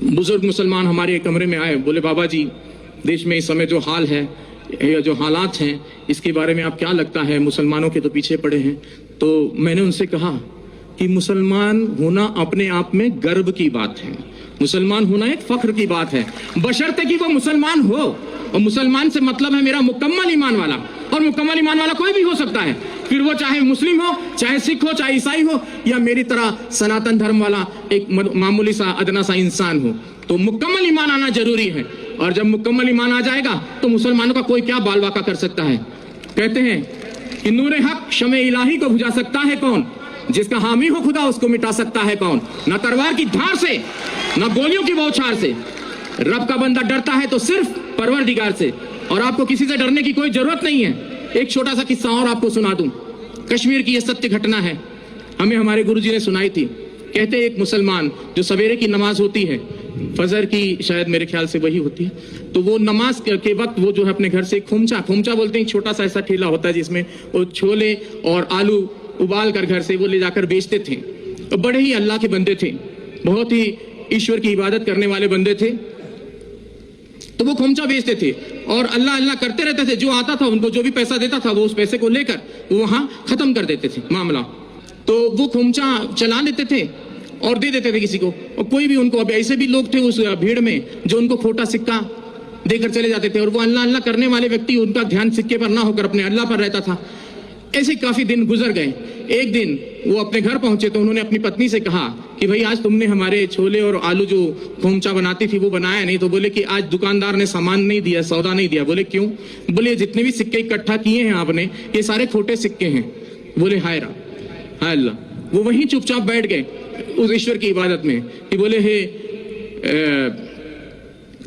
बुजुर्ग मुसलमान हमारे कमरे में आए, बोले बाबा जी देश में इस समय जो हाल है या जो हालात हैं इसके बारे में आप क्या लगता है, मुसलमानों के तो पीछे पड़े हैं। तो मैंने उनसे कहा कि मुसलमान होना अपने आप में गर्व की बात है, मुसलमान होना एक फख्र की बात है, बशर्ते कि वो मुसलमान हो। और मुसलमान से मतलब है मेरा मुकम्मल ईमान वाला, और मुकम्मल ईमान वाला कोई भी हो सकता है, फिर वो चाहे मुस्लिम हो, चाहे सिख हो, चाहे ईसाई हो, या मेरी तरह सनातन धर्म वाला एक मामूली सा अदना सा इंसान हो। तो मुकम्मल ईमान आना जरूरी है, और जब मुकम्मल ईमान आ जाएगा तो मुसलमानों का कोई क्या बाल वाका कर सकता है। कहते हैं कि नूरे हक शमे इलाही को बुझा सकता है कौन, जिसका हामी हो खुदा उसको मिटा सकता है कौन। न तलवार की धार से, न गोलियों की बौछार से, रब का बंदा डरता है तो सिर्फ परवरदिगार से, और आपको किसी से डरने की कोई जरूरत नहीं है। एक छोटा सा किस्सा और आपको सुना दूं, कश्मीर की यह सत्य घटना है, हमें हमारे गुरुजी ने सुनाई थी। कहते एक मुसलमान जो सवेरे की नमाज होती है, फजर की शायद मेरे ख्याल से वही होती है, तो वो नमाज के वक्त वो जो है अपने घर से खुमचा बोलते हैं, छोटा सा ऐसा ठेला होता है जिसमें वो छोले और आलू उबाल कर घर से वो ले जाकर बेचते थे। तो बड़े ही अल्लाह के बंदे थे, बहुत ही ईश्वर की इबादत करने वाले बंदे थे। तो वो खुमचा बेचते थे और अल्लाह अल्लाह करते रहते थे। जो आता था उनको जो भी पैसा देता था वो उस पैसे को लेकर वो वहां खत्म कर देते थे मामला। तो वो खुमचा चला लेते थे और दे देते थे किसी को, और कोई भी उनको, अब ऐसे भी लोग थे उस भीड़ में जो उनको खोटा सिक्का देकर चले जाते थे, और वो अल्लाह अल्लाह करने वाले व्यक्ति, उनका ध्यान सिक्के पर ना होकर अपने अल्लाह पर रहता था। ऐसे काफी दिन गुजर गए। एक दिन वो अपने घर पहुंचे तो उन्होंने अपनी पत्नी से कहा कि भाई आज तुमने हमारे छोले और आलू जो खुमचा बनाती थी वो बनाया नहीं। तो बोले कि आज दुकानदार ने सामान नहीं दिया, सौदा नहीं दिया। बोले क्यों? बोले जितने भी सिक्के इकट्ठा किए हैं आपने ये सारे खोटे सिक्के हैं। बोले हाय अल्लाह। वो वहीं चुपचाप बैठ गए उस ईश्वर की इबादत में कि बोले हे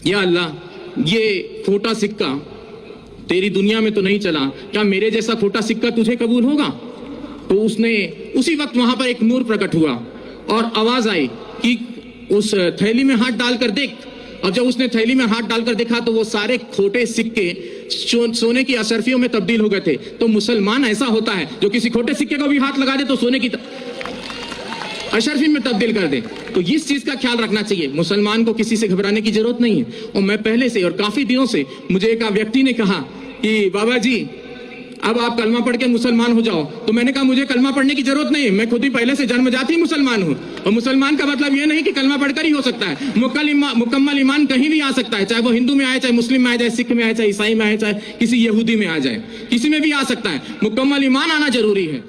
या अल्लाह ये खोटा सिक्का तेरी दुनिया में तो नहीं चला, क्या मेरे जैसा खोटा सिक्का तुझे कबूल होगा? तो उसने उसी वक्त वहां पर एक नूर प्रकट हुआ और आवाज आई कि उस थैली में हाथ डालकर देख। और जब उसने थैली में हाथ डालकर देखा तो वो सारे खोटे सिक्के सोने की अशरफियों में तब्दील हो गए थे। तो मुसलमान ऐसा होता है जो किसी खोटे सिक्के को भी हाथ लगा दे तो सोने की अशरफी में तब्दील कर दे। तो इस चीज का ख्याल रखना चाहिए, मुसलमान को किसी से घबराने की जरूरत नहीं है। और मैं पहले से और काफी दिनों से, मुझे एक व्यक्ति ने कहा कि बाबा जी अब आप कलमा पढ़ के मुसलमान हो जाओ। तो मैंने कहा मुझे कलमा पढ़ने की जरूरत नहीं, मैं खुद ही पहले से जन्मजात ही मुसलमान हूँ। और मुसलमान का मतलब यह नहीं कि कलमा पढ़कर ही हो सकता है, मुकम्मल ईमान कहीं भी आ सकता है, चाहे वो हिंदू में आए, चाहे मुस्लिम में आए, चाहे सिख में आए, चाहे ईसाई में आए, चाहे किसी यहूदी में आ जाए, किसी में भी आ सकता है। मुकम्मल ईमान आना जरूरी है।